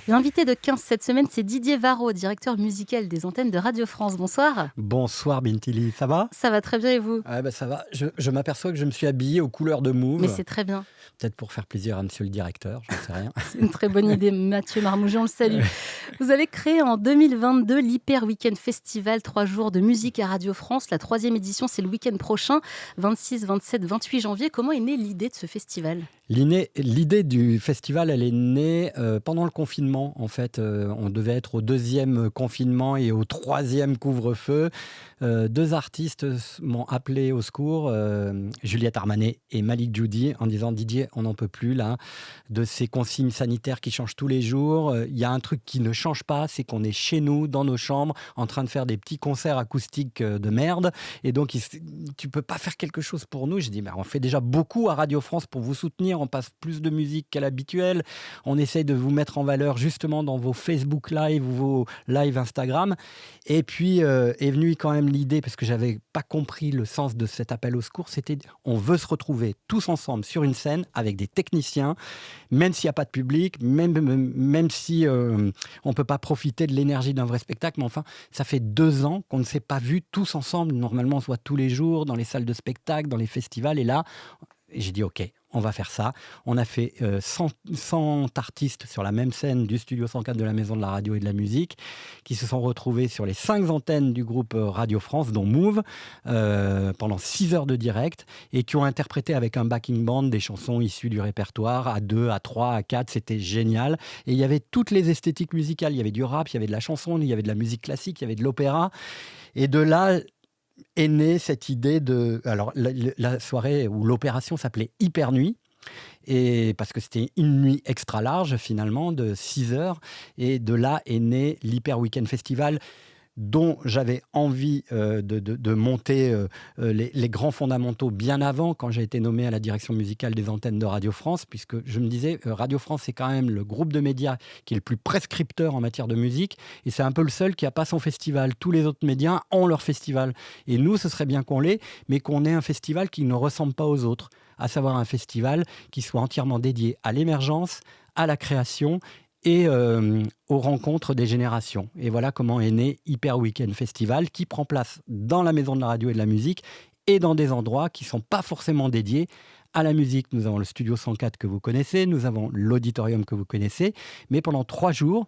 L'invité de 15 cette semaine, c'est Didier Varro, directeur musical des antennes de Radio France. Bonsoir. Bonsoir Bintili, ça va? Ça va très bien et vous? Ça va. Je m'aperçois que je me suis habillé aux couleurs de Mais Mauve. c'est très bien. Peut-être pour faire plaisir à monsieur le directeur, j'en sais rien. C'est une très bonne idée. Mathieu Marmoujon, on le salue. Vous avez créé en 2022 l'Hyper Weekend Festival, 3 jours de musique à Radio France. La 3e édition, c'est le week-end prochain, 26, 27, 28 janvier. Comment est née l'idée de ce festival? L'idée du festival, elle est née pendant le confinement. En fait, on devait être au 2e confinement et au 3e couvre-feu. 2 artistes m'ont appelé au secours, Juliette Armanet et Malik Djoudi, en disant: Didier, on n'en peut plus là, de ces consignes sanitaires qui changent tous les jours. Il y a un truc qui ne change pas, c'est qu'on est chez nous, dans nos chambres, en train de faire des petits concerts acoustiques de merde. Et donc, tu peux pas faire quelque chose pour nous? J'ai dit: on fait déjà beaucoup à Radio France pour vous soutenir. On passe plus de musique qu'à l'habituel. On essaye de vous mettre en valeur justement dans vos Facebook Live ou vos live Instagram. Et puis est venue quand même l'idée, parce que j'avais pas compris le sens de cet appel au secours, c'était on veut se retrouver tous ensemble sur une scène avec des techniciens, même s'il n'y a pas de public, même si on peut pas profiter de l'énergie d'un vrai spectacle. Mais enfin, ça fait 2 ans qu'on ne s'est pas vus tous ensemble. Normalement, on se voit tous les jours dans les salles de spectacle, dans les festivals. Et là, j'ai dit OK, on va faire ça. On a fait 100 artistes sur la même scène du Studio 104 de la Maison de la Radio et de la Musique, qui se sont retrouvés sur les 5 antennes du groupe Radio France, dont Move, pendant 6 heures de direct, et qui ont interprété avec un backing band des chansons issues du répertoire, à 2, à 3, à 4. C'était génial. Et il y avait toutes les esthétiques musicales. Il y avait du rap, il y avait de la chanson, il y avait de la musique classique, il y avait de l'opéra. Et de là est née cette idée de... Alors, la soirée où l'opération s'appelait Hyper Nuit, et parce que c'était une nuit extra large, finalement, de 6 heures. Et de là est né l'Hyper Weekend Festival, dont j'avais envie de monter les grands fondamentaux bien avant, quand j'ai été nommé à la direction musicale des antennes de Radio France, puisque je me disais, Radio France, c'est quand même le groupe de médias qui est le plus prescripteur en matière de musique, et c'est un peu le seul qui n'a pas son festival. Tous les autres médias ont leur festival. Et nous, ce serait bien qu'on l'ait, mais qu'on ait un festival qui ne ressemble pas aux autres, à savoir un festival qui soit entièrement dédié à l'émergence, à la création et aux rencontres des générations. Et voilà comment est né Hyper Weekend Festival, qui prend place dans la Maison de la Radio et de la Musique et dans des endroits qui ne sont pas forcément dédiés à la musique. Nous avons le Studio 104 que vous connaissez, nous avons l'auditorium que vous connaissez, mais pendant 3 jours,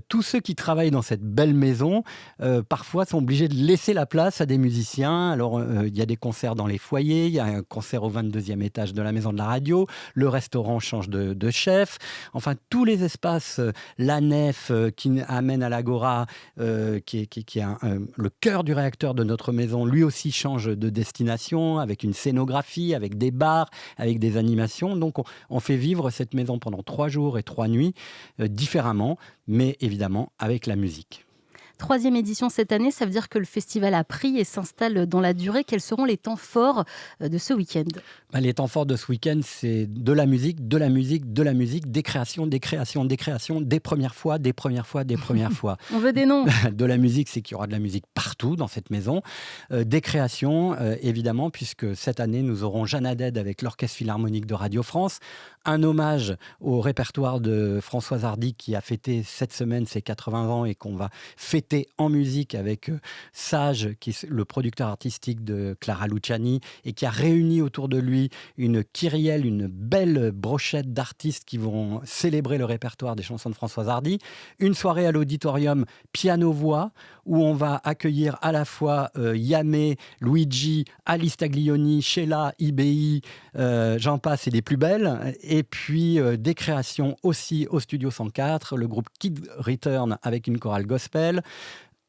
tous ceux qui travaillent dans cette belle maison, parfois sont obligés de laisser la place à des musiciens. Alors, il y a des concerts dans les foyers, il y a un concert au 22e étage de la Maison de la Radio, le restaurant change de chef. Enfin, tous les espaces, la nef qui amène à l'Agora, qui est le cœur du réacteur de notre maison, lui aussi change de destination, avec une scénographie, avec des bars, avec des animations. Donc, on fait vivre cette maison pendant 3 jours et 3 nuits, différemment, mais évidemment avec la musique. 3e édition cette année, ça veut dire que le festival a pris et s'installe dans la durée. Quels seront les temps forts de ce week-end? Les temps forts de ce week-end, c'est de la musique, de la musique, de la musique, des créations, des créations, des créations, des premières fois, des premières fois, des premières fois. On veut des noms. De la musique, c'est qu'il y aura de la musique partout dans cette maison. Des créations, évidemment, puisque cette année, nous aurons Jeanne Haddad avec l'Orchestre Philharmonique de Radio France. Un hommage au répertoire de Françoise Hardy, qui a fêté cette semaine ses 80 ans et qu'on va fêter en musique avec Sage, qui est le producteur artistique de Clara Luciani, et qui a réuni autour de lui une kyrielle, une belle brochette d'artistes qui vont célébrer le répertoire des chansons de Françoise Hardy. Une soirée à l'auditorium piano-voix, où on va accueillir à la fois Yamé, Luigi, Alice Taglioni, Sheila, IBI, j'en passe et des plus belles. Et puis des créations aussi au Studio 104, le groupe Kid Return avec une chorale gospel.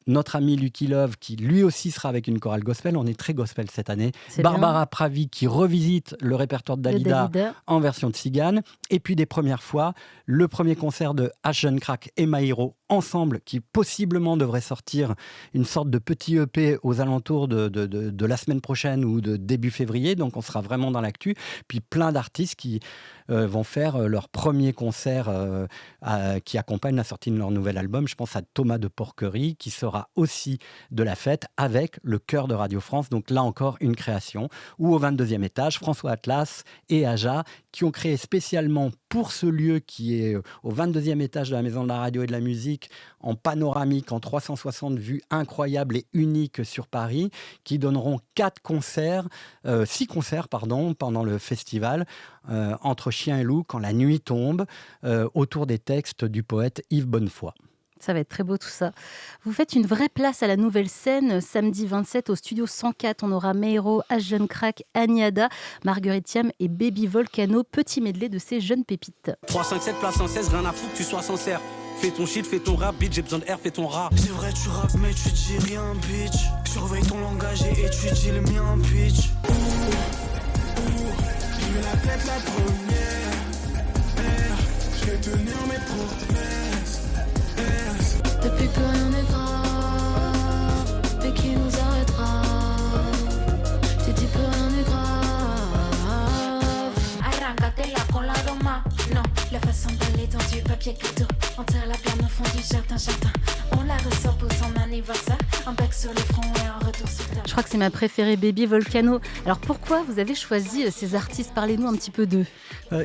Notre ami Lucky Love, qui lui aussi sera avec une chorale gospel. On est très gospel cette année. Barbara Pravi, qui revisite le répertoire de Dalida en version de Tzigane. Et puis des premières fois, le premier concert de H. Jeune Crack et Maïro Ensemble, qui possiblement devrait sortir une sorte de petit EP aux alentours de la semaine prochaine ou de début février. Donc on sera vraiment dans l'actu. Puis plein d'artistes qui vont faire leur premier concert qui accompagne la sortie de leur nouvel album. Je pense à Thomas de Porquerie, qui sera aussi de la fête avec le chœur de Radio France. Donc là encore, une création. Ou au 22e étage, François Atlas et Aja, qui ont créé spécialement pour ce lieu qui est au 22e étage de la Maison de la Radio et de la Musique, en panoramique, en 360 vues incroyables et uniques sur Paris, qui donneront 6 concerts pendant le festival, entre chien et loup, quand la nuit tombe, autour des textes du poète Yves Bonnefoy. Ça va être très beau tout ça. Vous faites une vraie place à la nouvelle scène. Samedi 27 au studio 104, on aura Meiro, H Jeune Crack, Aniada, Marguerite Thiam et Baby Volcano. Petit medley de ces jeunes pépites. 357 place 116, rien à foutre, tu sois sincère. Fais ton shit, fais ton rap, bitch, j'ai besoin de R, fais ton rap. C'est vrai, tu rappes, mais tu dis rien, bitch. Surveille ton langage et étudie le mien, bitch. Je mets la tête la première. Je vais tenir mes promesses. Depuis plus rien n'est grave, mais qui nous arrêtera? J'ai dit plus rien n'est grave. Arráncatela con la dos manos. La façon d'aller dans du papier cadeau. Enterre la pierre au fond du jardin. On la ressort pour son anniversaire. Un bec sur le front et un retour sur terre. Je crois que c'est ma préférée, Baby Volcano. Alors pourquoi vous avez choisi ces artistes? Parlez-nous un petit peu d'eux.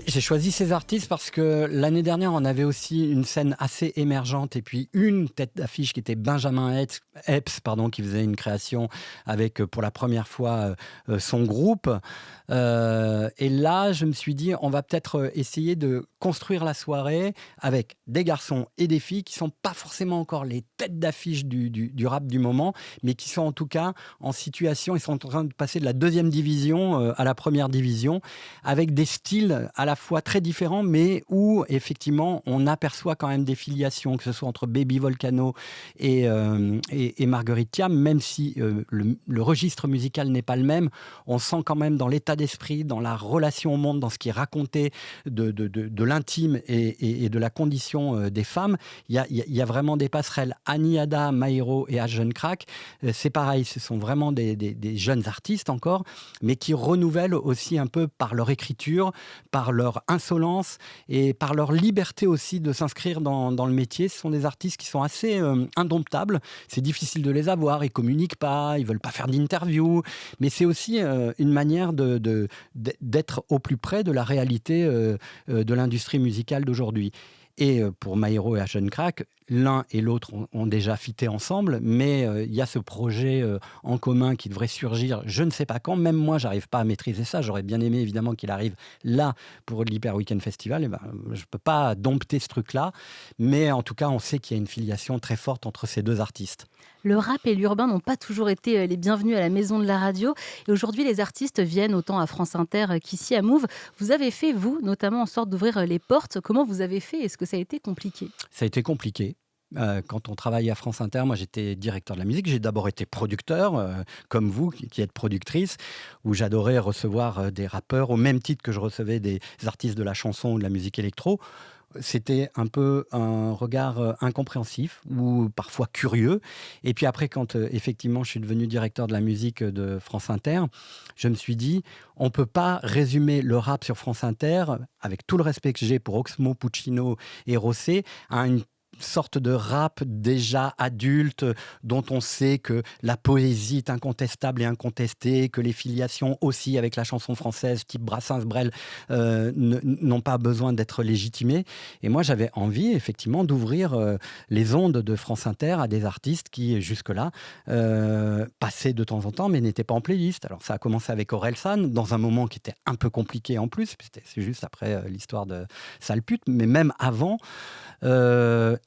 J'ai choisi ces artistes parce que l'année dernière, on avait aussi une scène assez émergente et puis une tête d'affiche qui était Benjamin Epps, qui faisait une création avec pour la première fois son groupe. Et là, je me suis dit, on va peut-être essayer de construire la soirée avec des garçons et des filles qui ne sont pas forcément encore les têtes d'affiche du rap du moment, mais qui sont en tout cas en situation, ils sont en train de passer de la 2e division à la 1re division, avec des styles à la fois très différents, mais où effectivement on aperçoit quand même des filiations, que ce soit entre Baby Volcano et Marguerite Thiam, même si le registre musical n'est pas le même, on sent quand même dans l'état d'esprit, dans la relation au monde, dans ce qui est raconté de l'intime et de la condition des femmes, il y a vraiment des passerelles. Aniada, Meiro et H Jeune Crack, c'est pareil, ce sont vraiment des jeunes artistes encore, mais qui renouvellent aussi un peu par leur écriture, par leur insolence et par leur liberté aussi de s'inscrire dans le métier. Ce sont des artistes qui sont assez indomptables, c'est difficile de les avoir, ils communiquent pas, ils veulent pas faire d'interview, mais c'est aussi une manière d'être au plus près de la réalité de l'industrie musicale d'aujourd'hui. Et pour Meiro et H Jeune Crack, l'un et l'autre ont déjà fité ensemble, mais il y a ce projet en commun qui devrait surgir, je ne sais pas quand. Même moi, j'arrive pas à maîtriser ça. J'aurais bien aimé évidemment qu'il arrive là pour l'Hyper Weekend Festival. Et je peux pas dompter ce truc-là, mais en tout cas, on sait qu'il y a une filiation très forte entre ces deux artistes. Le rap et l'urbain n'ont pas toujours été les bienvenus à la Maison de la Radio. Et aujourd'hui, les artistes viennent autant à France Inter qu'ici à Move. Vous avez fait, vous, notamment, en sorte d'ouvrir les portes. Comment vous avez fait? Est-ce que ça a été compliqué? Ça a été compliqué. Quand on travaillait à France Inter, moi j'étais directeur de la musique. J'ai d'abord été producteur, comme vous qui êtes productrice, où j'adorais recevoir des rappeurs au même titre que je recevais des artistes de la chanson ou de la musique électro. C'était un peu un regard incompréhensif ou parfois curieux. Et puis après, quand effectivement je suis devenu directeur de la musique de France Inter, je me suis dit, on ne peut pas résumer le rap sur France Inter, avec tout le respect que j'ai pour Oxmo Puccino et Rossé, à une sorte de rap déjà adulte, dont on sait que la poésie est incontestable et incontestée, que les filiations aussi avec la chanson française type Brassens, Brel n'ont pas besoin d'être légitimées. Et moi j'avais envie effectivement d'ouvrir les ondes de France Inter à des artistes qui jusque-là passaient de temps en temps mais n'étaient pas en playlist. Alors ça a commencé avec Orelsan dans un moment qui était un peu compliqué en plus, c'est juste après l'histoire de Sale Pute, mais même avant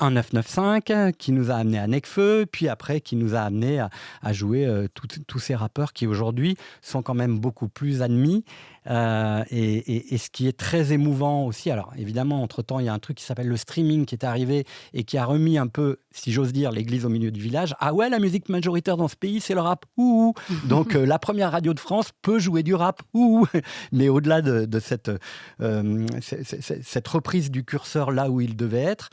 un 995 qui nous a amené à Necfeu, puis après qui nous a amené à jouer tous ces rappeurs qui aujourd'hui sont quand même beaucoup plus admis. Et ce qui est très émouvant aussi, alors évidemment entre-temps il y a un truc qui s'appelle le streaming qui est arrivé et qui a remis un peu, si j'ose dire, l'église au milieu du village. Ah ouais, la musique majoritaire dans ce pays c'est le rap, ouh. Donc la première radio de France peut jouer du rap, ouh. Mais au-delà de cette reprise du curseur là où il devait être,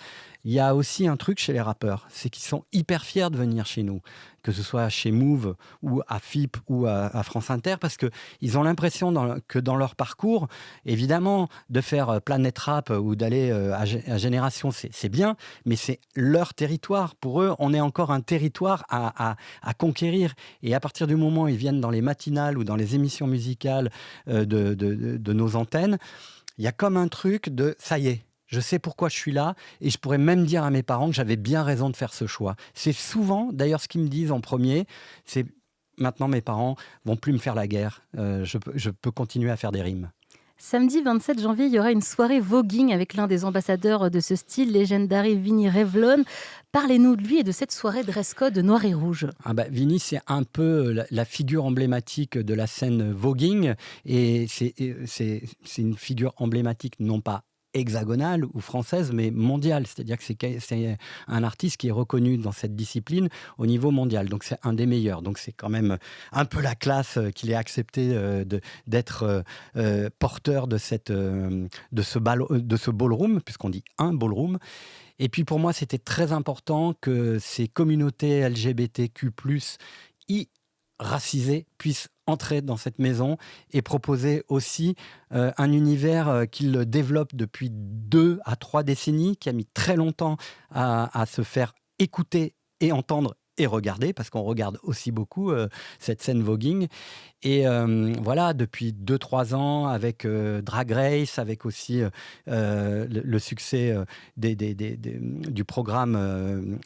il y a aussi un truc chez les rappeurs, c'est qu'ils sont hyper fiers de venir chez nous, que ce soit chez Move ou à FIP ou à France Inter, parce qu'ils ont l'impression que dans leur parcours, évidemment, de faire Planète Rap ou d'aller à Génération, c'est bien, mais c'est leur territoire. Pour eux, on est encore un territoire à conquérir. Et à partir du moment où ils viennent dans les matinales ou dans les émissions musicales de nos antennes, il y a comme un truc de « ça y est ». Je sais pourquoi je suis là et je pourrais même dire à mes parents que j'avais bien raison de faire ce choix. C'est souvent, d'ailleurs, ce qu'ils me disent en premier, c'est maintenant mes parents vont plus me faire la guerre. Je peux continuer à faire des rimes. Samedi 27 janvier, il y aura une soirée voguing avec l'un des ambassadeurs de ce style, Legendary Vinny Revlon. Parlez-nous de lui et de cette soirée dress code noir et rouge. Vinny, c'est un peu la figure emblématique de la scène voguing et c'est une figure emblématique non pas hexagonale ou française, mais mondiale. C'est-à-dire que c'est un artiste qui est reconnu dans cette discipline au niveau mondial. Donc, c'est un des meilleurs. Donc, c'est quand même un peu la classe qu'il ait accepté d'être porteur de ce ballroom, puisqu'on dit un ballroom. Et puis, pour moi, c'était très important que ces communautés LGBTQ+, racisées, puissent entrer dans cette maison et proposer aussi un univers qu'il développe depuis 2 à 3 décennies, qui a mis très longtemps à se faire écouter et entendre et regarder, parce qu'on regarde aussi beaucoup cette scène voguing. Et voilà, depuis 2-3 ans, avec Drag Race, avec aussi le succès du programme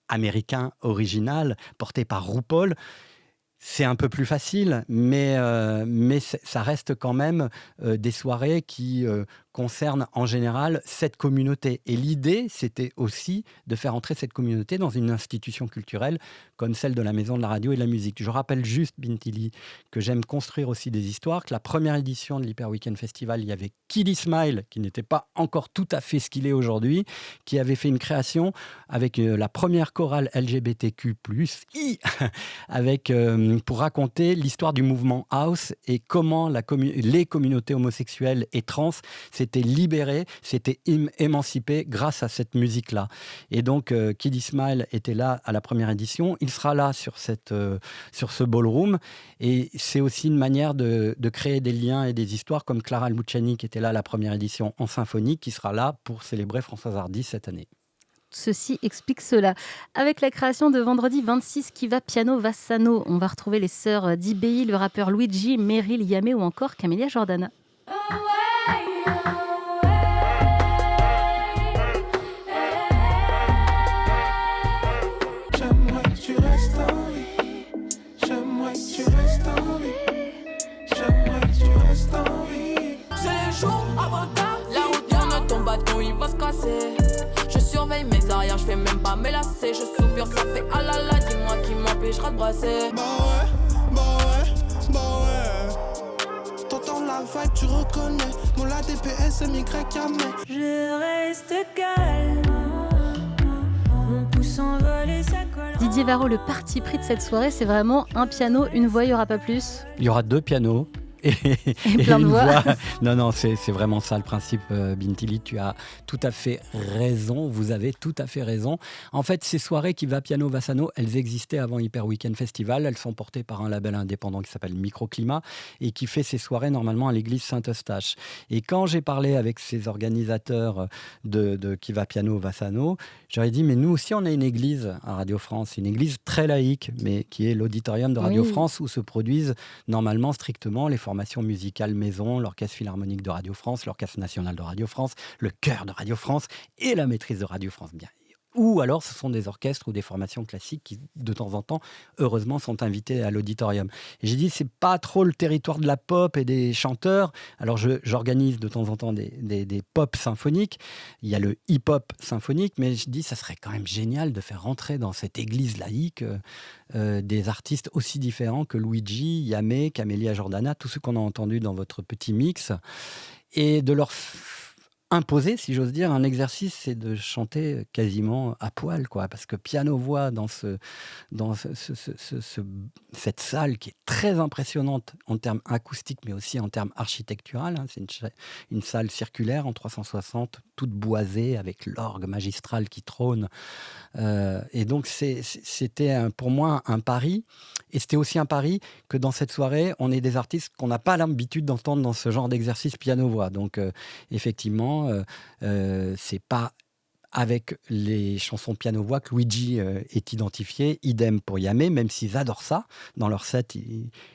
américain original porté par RuPaul, c'est un peu plus facile, mais ça reste quand même des soirées qui concernent en général cette communauté. Et l'idée, c'était aussi de faire entrer cette communauté dans une institution culturelle comme celle de la Maison de la Radio et de la Musique. Je rappelle juste, Bintili, que j'aime construire aussi des histoires, que la première édition de l'Hyper Weekend Festival, il y avait Kid Smile, qui n'était pas encore tout à fait ce qu'il est aujourd'hui, qui avait fait une création avec la première chorale LGBTQ+, avec... pour raconter l'histoire du mouvement House et comment les communautés homosexuelles et trans s'étaient libérées, s'étaient émancipées grâce à cette musique-là. Et donc, Kid Smile était là à la première édition. Il sera là sur ce ballroom. Et c'est aussi une manière de créer des liens et des histoires, comme Clara Luciani, qui était là à la première édition en symphonie, qui sera là pour célébrer Françoise Hardy cette année. Ceci explique cela. Avec la création de vendredi 26 qui va Piano Vassano, on va retrouver les sœurs d'IBI, le rappeur Luigi, Meryl Yamé ou encore Camélia Jordana. J'aimerais que tu restes en vie. J'aimerais que tu restes en vie. J'aimerais que tu restes en vie. C'est les jours avant ta vie. La route tourne, ton bâton il va se casser. Je surveille mes arrières, je fais même pas me lasser. Je soupire, ça fait ah là là, dis-moi qui m'empêchera de brasser. Bah ouais. T'entends la vibe, tu reconnais. Mon ADPS, MYAME. Je reste calme. Mon pouce envole et ça colle. Didier Varro, le parti pris de cette soirée, c'est vraiment un piano, une voix, il n'y aura pas plus. Il y aura 2 pianos. Et plein de une voix. Non, c'est vraiment ça le principe, Bintili. Tu as tout à fait raison. Vous avez tout à fait raison. En fait, ces soirées qui va Piano Vassano, elles existaient avant Hyper Weekend Festival. Elles sont portées par un label indépendant qui s'appelle Microclimat et qui fait ces soirées normalement à l'église Saint-Eustache. Et quand j'ai parlé avec ces organisateurs de qui va Piano Vassano, j'aurais dit, mais nous aussi, on a une église à Radio France, une église très laïque, mais qui est l'auditorium de Radio France où se produisent normalement strictement les formations musicales maison, l'Orchestre Philharmonique de Radio France, l'Orchestre National de Radio France, le Chœur de Radio France et la Maîtrise de Radio France. Bien. Ou alors ce sont des orchestres ou des formations classiques qui, de temps en temps, heureusement, sont invités à l'auditorium. Et j'ai dit, c'est pas trop le territoire de la pop et des chanteurs. Alors j'organise de temps en temps des pop symphoniques. Il y a le hip-hop symphonique, mais je dis, ça serait quand même génial de faire rentrer dans cette église laïque des artistes aussi différents que Luigi, Yamé, Camélia Jordana, tous ceux qu'on a entendus dans votre petit mix, et de leur imposé, si j'ose dire. Un exercice, c'est de chanter quasiment à poil, quoi, parce que piano-voix dans cette salle qui est très impressionnante en termes acoustiques, mais aussi en termes architectural. C'est une salle circulaire en 360, toute boisée, avec l'orgue magistral qui trône. Et donc, c'était pour moi un pari. Et c'était aussi un pari que dans cette soirée, on ait des artistes qu'on n'a pas l'habitude d'entendre dans ce genre d'exercice piano-voix. Donc, effectivement, c'est pas avec les chansons piano-voix que Luigi est identifié. Idem pour Yamé, même s'ils adorent ça. Dans leur set,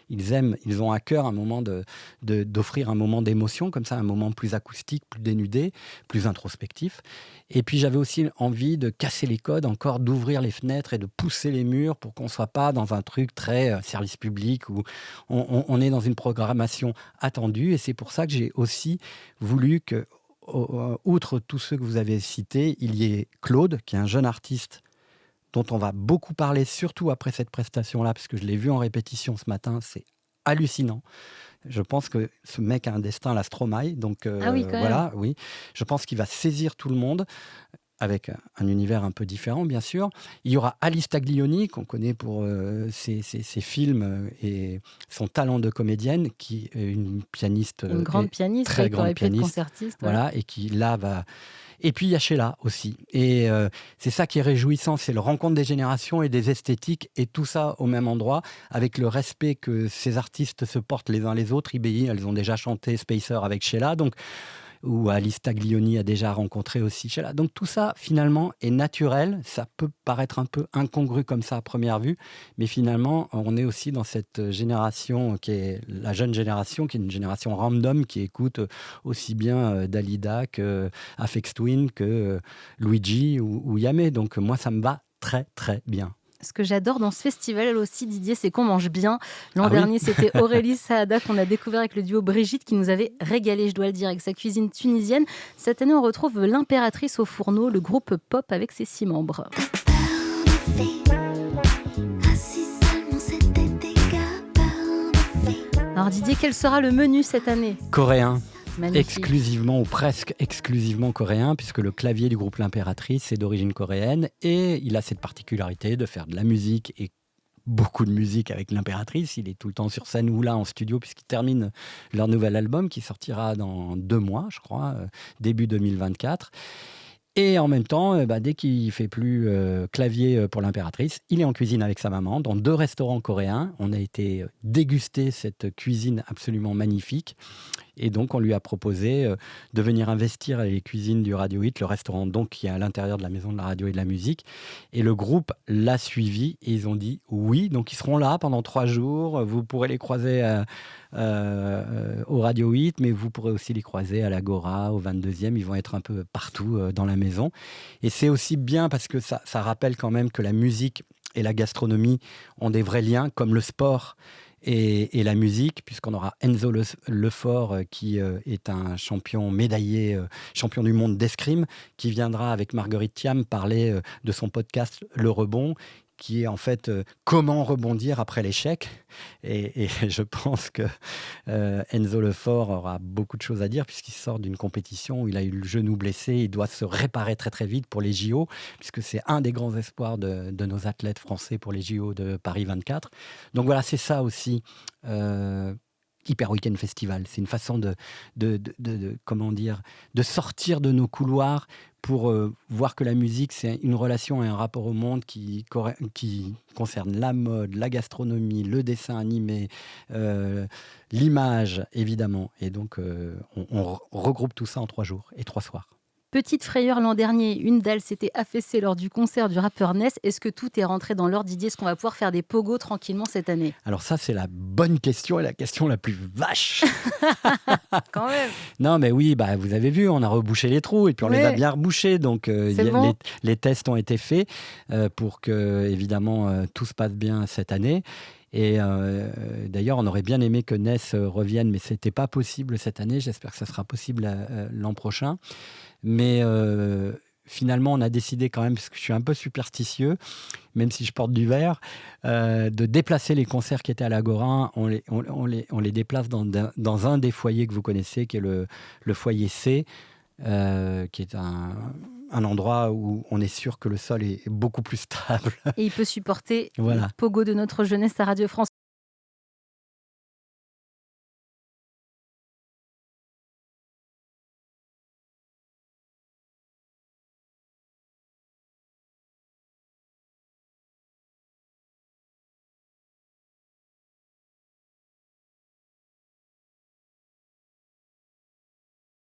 ils ont à cœur un moment d'offrir un moment d'émotion, comme ça, un moment plus acoustique, plus dénudé, plus introspectif. Et puis, j'avais aussi envie de casser les codes, encore d'ouvrir les fenêtres et de pousser les murs pour qu'on ne soit pas dans un truc très service public où on est dans une programmation attendue. Et c'est pour ça que j'ai aussi voulu que, outre tous ceux que vous avez cités, il y ait Claude, qui est un jeune artiste dont on va beaucoup parler, surtout après cette prestation-là, parce que je l'ai vu en répétition ce matin, c'est hallucinant. Je pense que ce mec a un destin à la Stromae, donc voilà, oui. Je pense qu'il va saisir tout le monde, avec un univers un peu différent, bien sûr. Il y aura Alice Taglioni, qu'on connaît pour ses films et son talent de comédienne, qui est une pianiste, une grande pianiste, très grande pianiste, concertiste. Voilà, et qui là va... Et puis il y a Sheila aussi. Et c'est ça qui est réjouissant, c'est le rencontre des générations et des esthétiques, et tout ça au même endroit, avec le respect que ces artistes se portent les uns les autres. IBI, elles ont déjà chanté Spacer avec Sheila, donc... où Alice Taglioni a déjà rencontré aussi Sheila. Donc tout ça, finalement, est naturel. Ça peut paraître un peu incongru comme ça à première vue, mais finalement, on est aussi dans cette génération qui est la jeune génération, qui est une génération random, qui écoute aussi bien Dalida que Aphex Twin, que Luigi ou Yamé. Donc moi, ça me va très, très bien. Ce que j'adore dans ce festival aussi, Didier, c'est qu'on mange bien. L'an dernier, c'était Aurélie Saada qu'on a découvert avec le duo Brigitte qui nous avait régalé, je dois le dire, avec sa cuisine tunisienne. Cette année, on retrouve l'Impératrice au fourneau, le groupe pop avec ses 6 membres. Alors Didier, quel sera le menu cette année ? Coréen. Magnifique. Exclusivement ou presque exclusivement coréen, puisque le clavier du groupe L'Impératrice est d'origine coréenne, et il a cette particularité de faire de la musique et beaucoup de musique avec L'Impératrice. Il est tout le temps sur scène ou là en studio, puisqu'ils terminent leur nouvel album qui sortira dans 2 mois, je crois, début 2024. Et en même temps, dès qu'il ne fait plus clavier pour L'Impératrice, il est en cuisine avec sa maman dans 2 restaurants coréens. On a été déguster cette cuisine absolument magnifique. Et donc, on lui a proposé de venir investir les cuisines du Radio Hit, le restaurant donc qui est à l'intérieur de la Maison de la Radio et de la Musique. Et le groupe l'a suivi et ils ont dit oui. Donc, ils seront là pendant 3 jours. Vous pourrez les croiser au Radio Hit, mais vous pourrez aussi les croiser à l'Agora, au 22e. Ils vont être un peu partout dans la maison. Et c'est aussi bien parce que ça rappelle quand même que la musique et la gastronomie ont des vrais liens, comme le sport et la musique, puisqu'on aura Enzo Lefort, qui est un champion médaillé, champion du monde d'escrime, qui viendra avec Marguerite Thiam parler de son podcast Le Rebond, qui est en fait comment rebondir après l'échec. Et je pense que Enzo Lefort aura beaucoup de choses à dire, puisqu'il sort d'une compétition où il a eu le genou blessé, il doit se réparer très très vite pour les JO, puisque c'est un des grands espoirs de nos athlètes français pour les JO de Paris 24. Donc voilà, c'est ça aussi. Hyper Weekend Festival, c'est une façon de comment dire, de sortir de nos couloirs pour voir que la musique, c'est une relation et un rapport au monde qui concerne la mode, la gastronomie, le dessin animé, l'image, évidemment. Et donc, on regroupe tout ça en 3 jours et 3 soirs. Petite frayeur l'an dernier, une dalle s'était affaissée lors du concert du rappeur Ness. Est-ce que tout est rentré dans l'ordre, Didier ? Est-ce qu'on va pouvoir faire des pogos tranquillement cette année ? Alors ça, c'est la bonne question et la question la plus vache. Quand même. Non, mais oui, vous avez vu, on a rebouché les trous et puis on les a bien rebouchés. Donc, bon. les tests ont été faits pour que, évidemment, tout se passe bien cette année. Et d'ailleurs, on aurait bien aimé que Ness revienne, mais ce n'était pas possible cette année. J'espère que ça sera possible l'an prochain. Mais finalement, on a décidé quand même, parce que je suis un peu superstitieux, même si je porte du vert, de déplacer les concerts qui étaient à l'Agora. On les déplace dans un des foyers que vous connaissez, qui est le foyer C. qui est un endroit où on est sûr que le sol est beaucoup plus stable. Et il peut supporter Voilà. le pogo de notre jeunesse à Radio France.